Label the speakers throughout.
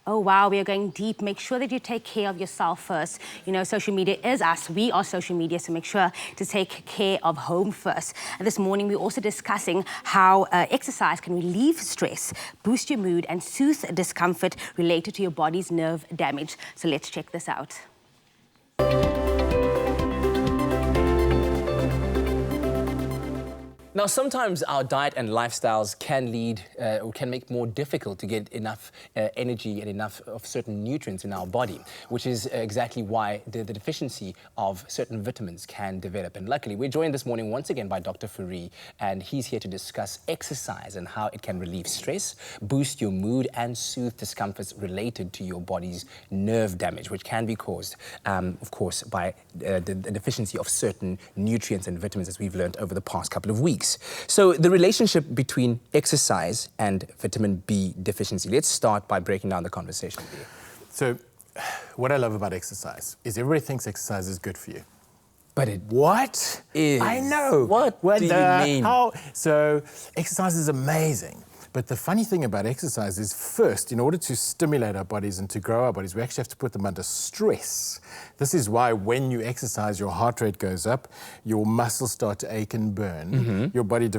Speaker 1: Oh, wow, we are going deep. Make sure that you take care of yourself first. You know, social media is us. We are social media, so make sure to take care of home first. And this morning, we're also discussing how exercise can relieve stress, boost your mood, and soothe discomfort related to your body's nerve damage. So let's check this out.
Speaker 2: Now, sometimes our diet and lifestyles can lead or can make more difficult to get enough energy and enough of certain nutrients in our body, which is exactly why the deficiency of certain vitamins can develop. And luckily, we're joined this morning once again by Doctor Fourie, and he's here to discuss exercise and how it can relieve stress, boost your mood, and soothe discomforts related to your body's nerve damage, which can be caused, of course, by the deficiency of certain nutrients and vitamins, as we've learned over the past couple of weeks. So the relationship between exercise and vitamin B deficiency. Let's start by breaking down the conversation here.
Speaker 3: So what I love about exercise is everybody thinks exercise is good for you.
Speaker 2: But it
Speaker 3: What?
Speaker 2: is.
Speaker 3: I know.
Speaker 2: What do you mean?
Speaker 3: How? So exercise is amazing. But the funny thing about exercise is, first, in order to stimulate our bodies and to grow our bodies, we actually have to put them under stress. This is why when you exercise, your heart rate goes up, your muscles start to ache and burn, your body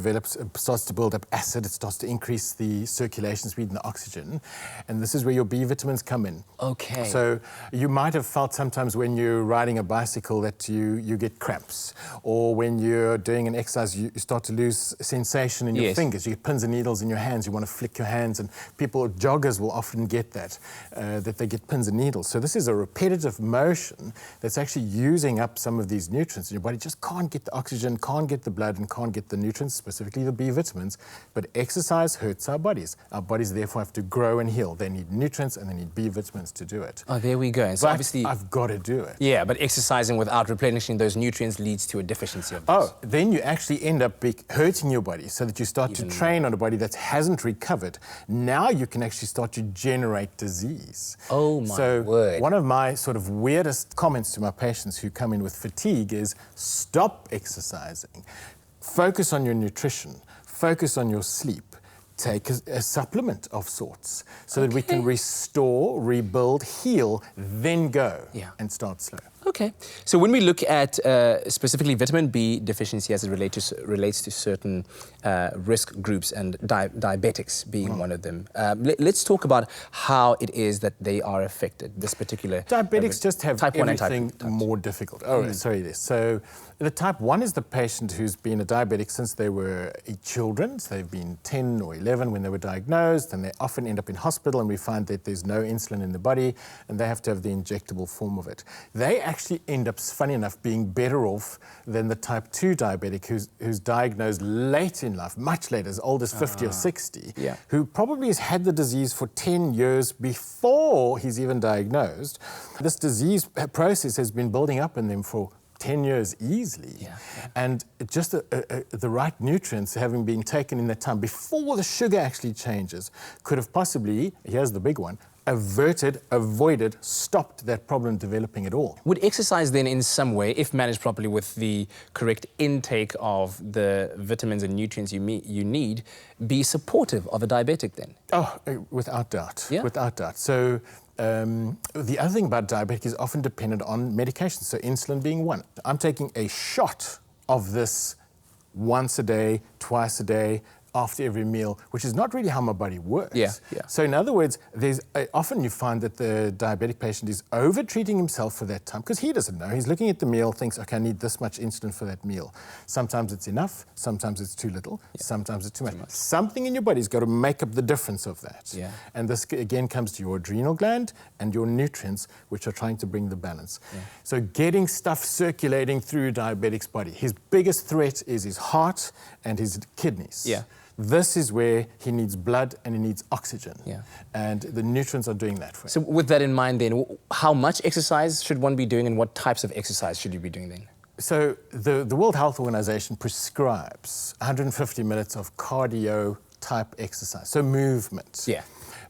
Speaker 3: starts to build up acid, it starts to increase the circulation speed and the oxygen, and this is where your B vitamins come in.
Speaker 2: Okay.
Speaker 3: So you might have felt sometimes when you're riding a bicycle that you get cramps, or when you're doing an exercise, you start to lose sensation in your fingers, you get pins and needles in your hands, you want to flick your hands, and joggers will often get that they get pins and needles. So this is a repetitive motion that's actually using up some of these nutrients. Your body just can't get the oxygen, can't get the blood, and can't get the nutrients, specifically the B vitamins. But exercise hurts our bodies. Our bodies therefore have to grow and heal. They need nutrients and they need B vitamins to do it.
Speaker 2: Oh, there we go. And so
Speaker 3: but
Speaker 2: obviously,
Speaker 3: I've got to do it.
Speaker 2: Yeah, but exercising without replenishing those nutrients leads to a deficiency of these.
Speaker 3: Oh, then you actually end up hurting your body so that you start to train on a body that hasn't recovered. Now you can actually start to generate disease.
Speaker 2: Oh my word.
Speaker 3: One of my sort of weirdest comments to my patients who come in with fatigue is, stop exercising. Focus on your nutrition. Focus on your sleep. Take a supplement of sorts so that we can restore, rebuild, heal, then go and start slow.
Speaker 2: Okay. So when we look at specifically vitamin B deficiency as it relates to certain risk groups, and diabetics being one of them, let's talk about how it is that they are affected, this particular...
Speaker 3: Diabetics just have
Speaker 2: type 1 and
Speaker 3: everything
Speaker 2: type 2.
Speaker 3: more difficult. Oh, sorry, this. So the type 1 is the patient who's been a diabetic since they were children. So they've been 10 or 11 when they were diagnosed, and they often end up in hospital, and we find that there's no insulin in the body, and they have to have the injectable form of it. They actually end up, funny enough, being better off than the type 2 diabetic who's diagnosed late in life, much later, as old as 50 or 60, who probably has had the disease for 10 years before he's even diagnosed. This disease process has been building up in them for 10 years easily. And just the right nutrients having been taken in that time before the sugar actually changes could have possibly, here's the big one, avoided, stopped that problem developing at all.
Speaker 2: Would exercise then in some way, if managed properly with the correct intake of the vitamins and nutrients you need, be supportive of a diabetic then?
Speaker 3: Oh, without doubt, without doubt. So the other thing about diabetic is often dependent on medication, so insulin being one. I'm taking a shot of this once a day, twice a day, after every meal, which is not really how my body works. So in other words, often you find that the diabetic patient is over-treating himself for that time because he doesn't know. He's looking at the meal, thinks, okay, I need this much insulin for that meal. Sometimes it's enough, sometimes it's too little, sometimes it's too much. Something in your body's got to make up the difference of that. And this, again, comes to your adrenal gland and your nutrients, which are trying to bring the balance. So getting stuff circulating through diabetic's body. His biggest threat is his heart and his kidneys. This is where he needs blood and he needs oxygen. And the nutrients are doing that for him.
Speaker 2: So with that in mind then, how much exercise should one be doing and what types of exercise should you be doing then?
Speaker 3: So the World Health Organization prescribes 150 minutes of cardio type exercise, so movement.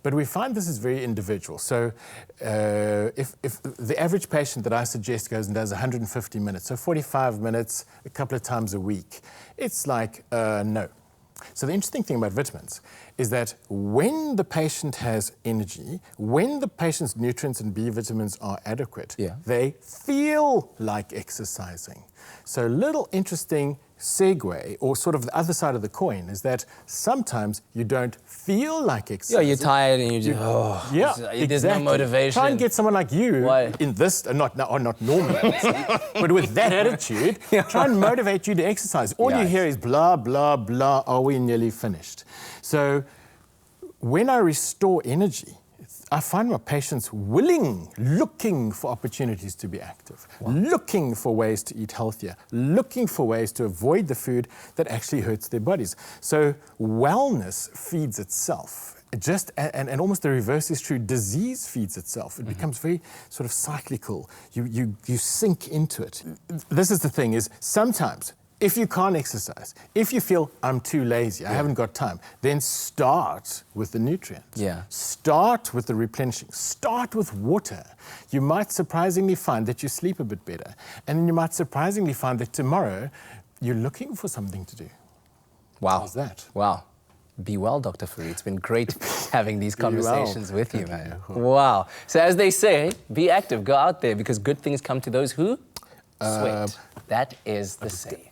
Speaker 3: But we find this is very individual. So if the average patient that I suggest goes and does 150 minutes, so 45 minutes a couple of times a week, it's like, no. So the interesting thing about vitamins is that when the patient has energy, when the patient's nutrients and B vitamins are adequate, they feel like exercising. So little interesting segue, or sort of the other side of the coin, is that sometimes you don't feel like exercising.
Speaker 2: Yeah, you're tired and you just, there's no motivation.
Speaker 3: Try and get someone like you in this, not normally, but with that attitude, try and motivate you to exercise. All you hear is blah, blah, blah, are we nearly finished? So when I restore energy, I find my patients looking for opportunities to be active, looking for ways to eat healthier, looking for ways to avoid the food that actually hurts their bodies. So wellness feeds itself. And almost the reverse is true. Disease feeds itself. It becomes very sort of cyclical. You sink into it. This is the thing, is sometimes, if you can't exercise, if you feel I'm too lazy, I haven't got time, then start with the nutrients. Start with the replenishing. Start with water. You might surprisingly find that you sleep a bit better. And then you might surprisingly find that tomorrow you're looking for something to do.
Speaker 2: Wow.
Speaker 3: How's that?
Speaker 2: Wow. Be well, Dr. Fourie. It's been great having these conversations with you, man. Wow. So as they say, be active, go out there, because good things come to those who sweat. That is the saying.